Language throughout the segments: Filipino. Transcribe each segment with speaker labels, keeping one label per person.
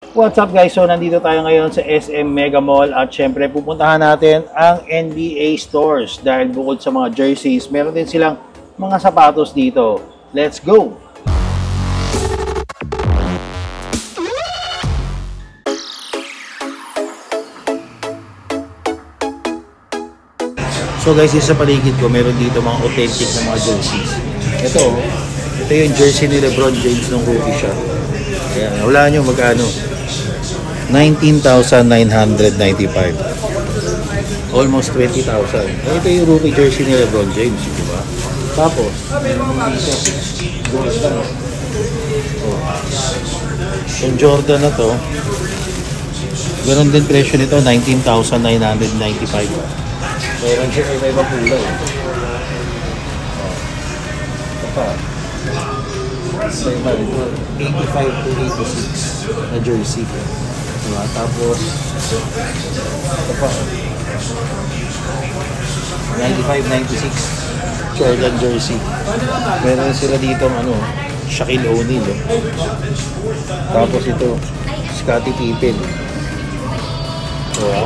Speaker 1: What's up guys? So nandito tayo ngayon sa SM Mega Mall at syempre pupuntahan natin ang NBA stores dahil bukod sa mga jerseys, meron din silang mga sapatos dito. Let's go! So guys, sa paligid ko, meron dito mga authentic na mga jerseys. Ito yung jersey ni LeBron James nung rookie siya. Kaya wala nyo magkano. 19,995. Almost 20,000. Ito yung rookie jersey ni LeBron James, di ba? Tapos, Jordan. Yung Jordan na to, meron din presyo nito, 19,995. Meron siya iba-iba kulay. Ito pa. 85 to 86 na jersey. Diba? Tapos, ito pa. 95, 96 Jordan jersey. Meron sila dito Shaquille O'Neal. Tapos ito, Scottie Pippen. Diba?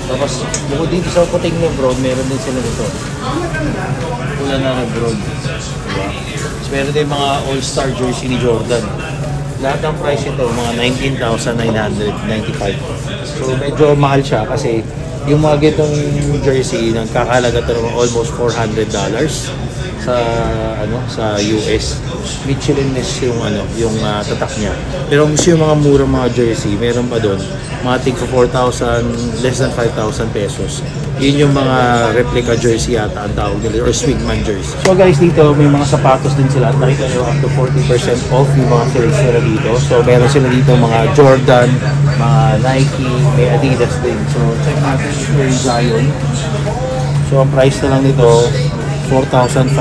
Speaker 1: Tapos, bukod dito sa puting LeBron, meron din sila dito. Pula na LeBron. Diba? So, meron din mga all-star jersey ni Jordan. Lahat ng price ito, mga 19,995. So, medyo mahal siya kasi yung mga gitong jersey, nagkakalaga ito naman almost $400 sa US. Michelin-less yung tatak niya. Pero yung mga murang mga jersey, meron pa doon mga tig 4,000, less than 5,000 pesos. Yun yung mga replica jersey yata ang tawag nila, or swingman jersey. So guys, dito may mga sapatos din sila. Nakita nyo up to 40% off yung mga sales nila dito. So meron sila dito mga Jordan, mga Nike, may Adidas din. So check natin yung Zion. So ang price na lang nito 4,500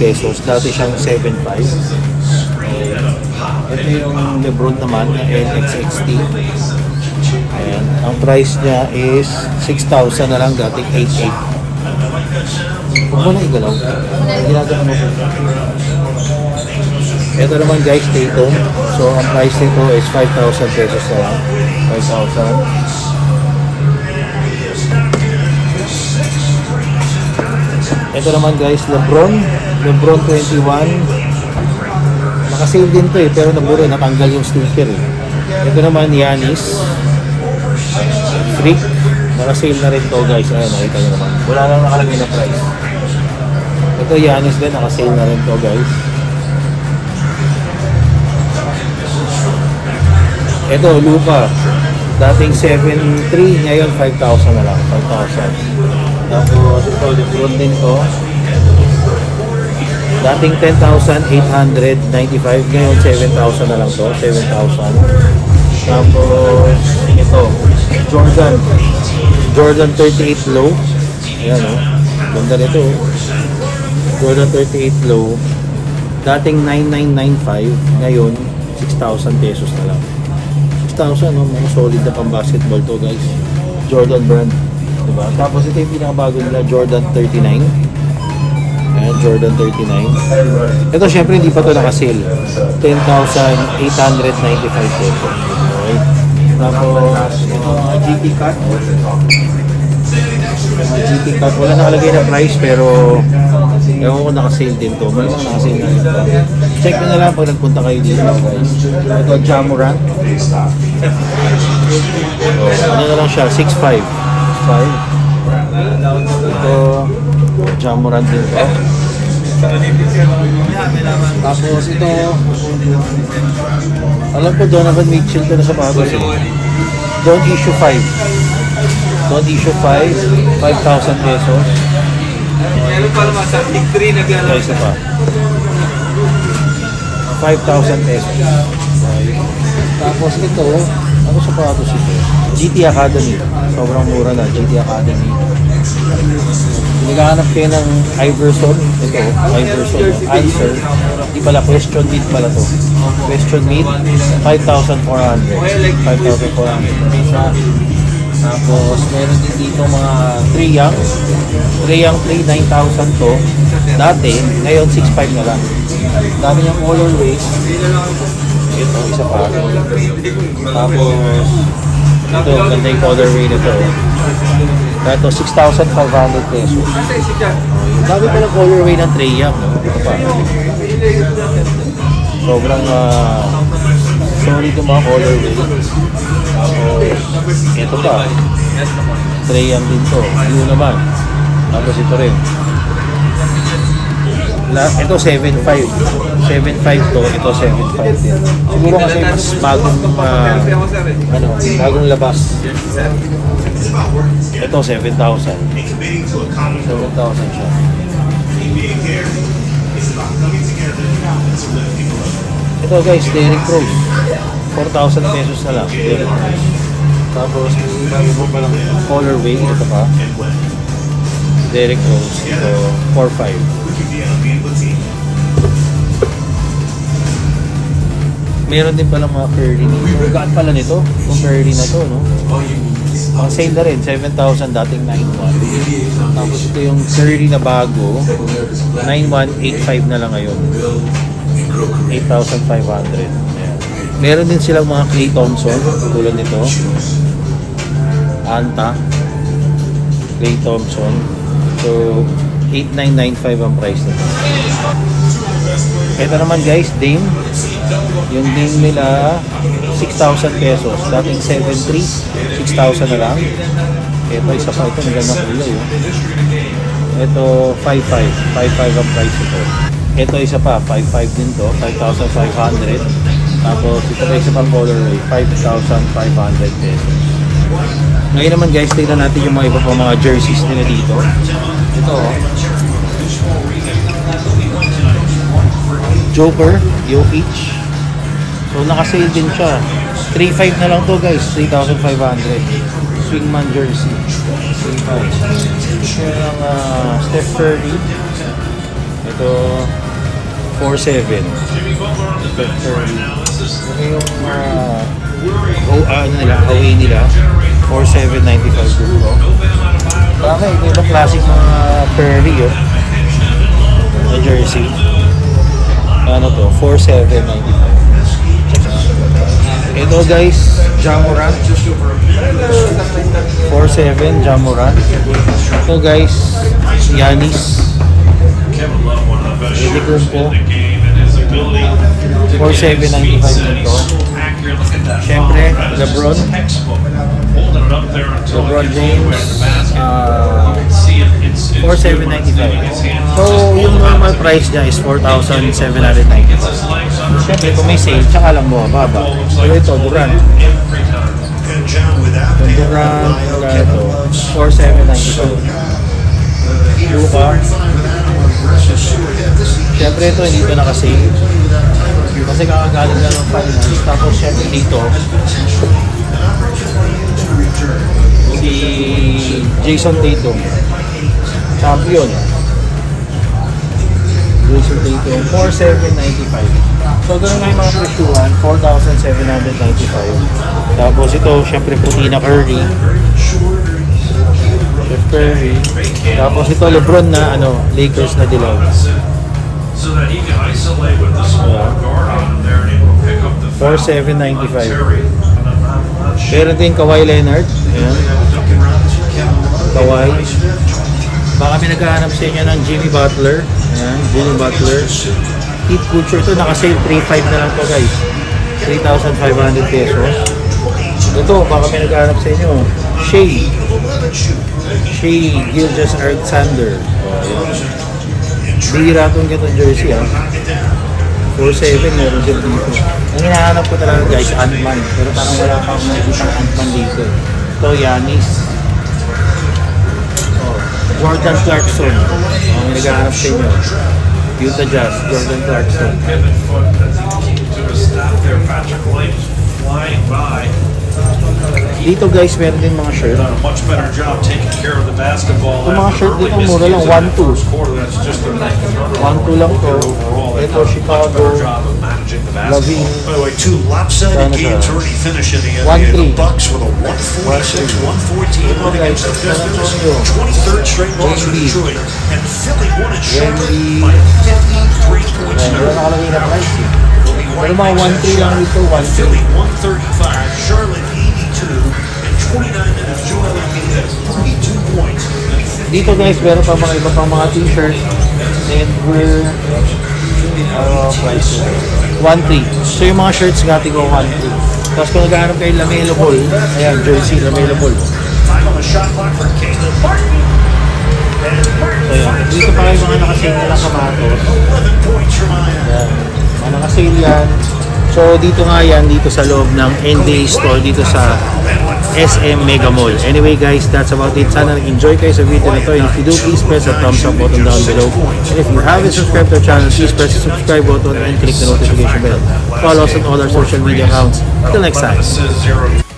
Speaker 1: pesos. Dati siyang 7,500. Ito yung LeBron naman na NXXT. Ayan. Ang price niya is 6,000 na lang, dating 8,800. Huwag mo na igalaw. Ginagawa mo po. Ito naman guys, Tatum. So ang price nito is 5,000 pesos na lang. 5,000. Ito naman guys, LeBron 21. Nakasale din to pero nabura, natanggal yung sticker eh. Ito naman Giannis Freak, nakasale na rin to guys. Ayan, nakita nyo naman, wala lang nakalagay na price. Ito Giannis din, nakasale na rin to guys. Ito Luka, dating 7,300, ngayon 5,000 na lang, 5,000. Tapos ito, LeBron din to. Dating 10,895, ngayon 7,000 na lang to, 7,000. Tapos ito, Jordan 38 low. Ayan ganda nito. Jordan 38 low. Dating 9,995, ngayon 6,000 pesos na lang. 6,000, mga solid na pang basketball to guys. Jordan brand. Diba? Tapos ito yung pinakabago nila, Jordan 39. Ayan, Jordan 39. Ito syempre hindi pa ito nakasale. 10,895 pesos. Okay. Tapos ito mga GT Cut. Mga GT Cut, wala nakalagay na price pero ewan ko nakasale din to. Malamang nakasale na rin to. Check nyo na lang pag nagpunta kayo dito guys. Ito Ja Morant. Ano na lang siya, 6'5". Ito Ja Morant din to. Tapos ito, alam ko Donovan Mitchell to na sa pagos eh. Don't issue 5. 5,000 pesos.
Speaker 2: Meron pa naman sa Big 3 na gano'n.
Speaker 1: Isa pa 5,000 pesos. Tapos ito, ano sa pagos ito? GT Academy. Sobrang mura na, GT Academy. Naghahanap kayo ng Iverson. Ito, Iverson. Answer. Di pala, question meet pala to. Question meet, 5,400. 5,400. Tapos, meron din dito mga Trae Young. Trae Young 9,000 to. Dati, ngayon 6,500 na lang. Dami niyang colorways. Ito, isa pa. Tapos, ito, ganda yung colorway na to. Ito, 6,500 pesos. Dami pa ng colorway ng Treyang. Ito pa. Sobrang solid yung mga colorway. Tapos, ito pa. Treyang din to. Blue naman. Tapos ito rin. Ito 7.5. 7.5 to, ito 7.5 din. Siguro kasi mas bagong bagong labas. Ito 7,000. 7,000 siya. Ito guys, Derrick Rose. 4,000 pesos na lang. Derrick Rose. Tapos may colorway, ito pa. Derrick Rose, ito 4,500. Meron din pala mga curly nito. Gaan pala nito, kung curly na to, no? Ang sale na rin, 7,000 dating 9,100. Tapos ito yung curly na bago, 9,185 na lang ngayon. 8,500. Ayan. Meron din silang mga Clay Thompson, tulad nito. Anta. Clay Thompson. So, 8,995 ang price nito. Ito naman guys, Dame. Yung Dame nila, 6,000 pesos. Dating 7,300, 6,000 na lang. Ito, isa pa ito, magandang kulay. Oh. Ito, 5,500. 5,500 ang price ito. Ito, isa pa, 5,500 din to. 5,500. Tapos, ito pa isa pang colorway, 5,500 pesos. Ngayon naman guys, tignan natin yung mga iba pa mga jerseys nila dito. Ito, oh. Joker, Jokic. So, naka-sale din siya. 3,500 na lang to guys. 3,500. Swingman jersey. 3,500. Ito yung Steph Curry. Ito, 4,700. Steph Curry. Ito yung away nila. 4,795 dito. Marami, ito yung classic mga Curry yun. Na jersey. Ano to? 4,795. Ito guys, Ja Morant. 4,700 Ja Morant. Ito guys, Giannis. Antetokounmpo. 4,795 nito. Siyempre, LeBron. LeBron James. 4,795. So, yung normal price niya is 4,795. Siyempre, kung may sale, tsaka lang mo, baba. Pero ito, Durant. Yung Durant, ito, 4,795. Luka. Siyempre, ito, hindi ito nakasale. Kasi kakagaling na ng finals. Tapos, siyempre, dito, si Jason Tatum. Champion. Jason Tatum, 4,795. So, ganun na yung mga presyuhan, 4,795. Tapos ito, syempre puti na Curry. Chef Curry. Tapos ito, LeBron na, Lakers na dilaw. So that he can isolate with the smaller guard on him there and able to pick up the foul. 4,795. Meron din Kawhi Leonard. Ayan. Kawhi. Baka may naghahanap sa inyo ng Jimmy Butler. Ayan, Jimmy Butler. Heat Culture. Ito, naka-sale 3,500 na lang to guys. 3,500 pesos. Ito, baka may naghahanap sa inyo. Shea Gilgeous-Alexander. Bihira itong ganitong jersey, 4,700 meron din dito. Ang hinahanap ko talaga guys, Ant-Man. Pero parang wala pa akong nakikita ng Ant-Man dito. Ito, Giannis. Jordan Clarkson. May naghahanap sa inyo. Utah Jazz, Jordan Clarkson. Dito guys, meron din mga shirt. Itong mga shirt dito, mura lang, 1,200. 1,200 lang to. Ito, Chicago. Lavine. By the way, two lopsided games already finished in the NBA. The Bucks with a 146-114 win against the Pistons. 23rd straight loss for Detroit. And Philly won in Charlotte by 53 points. Pero mga 1-3 lang dito, 1-3.
Speaker 3: Philly 135, Charlotte 82, and 29 minutes Joel Embiid has 42 points.
Speaker 1: Dito guys, meron pa mga iba pang mga t-shirts. And we're price 1-3. So yung mga shirts natin ko 1-3. Tapos kung naghahanap kayo Lamelo Ball, ayan, jersey Lamelo Ball.
Speaker 3: Time on the shot clock for Caleb Martin.
Speaker 1: So yan, dito pa kayo mga nakasale na lang kamatos.
Speaker 3: 11 points from Ian.
Speaker 1: Ayan, mga nakasale yan. So dito nga yan, dito sa loob ng NBA store, dito sa SM Mega Mall. Anyway guys, that's about it. Sana nag-enjoy kayo sa video na to. And if you do, please press the thumbs up button down below. And if you haven't subscribed to our channel, please press the subscribe button and click the notification bell. Follow us on all our social media accounts. Till next time.
Speaker 3: Says 0.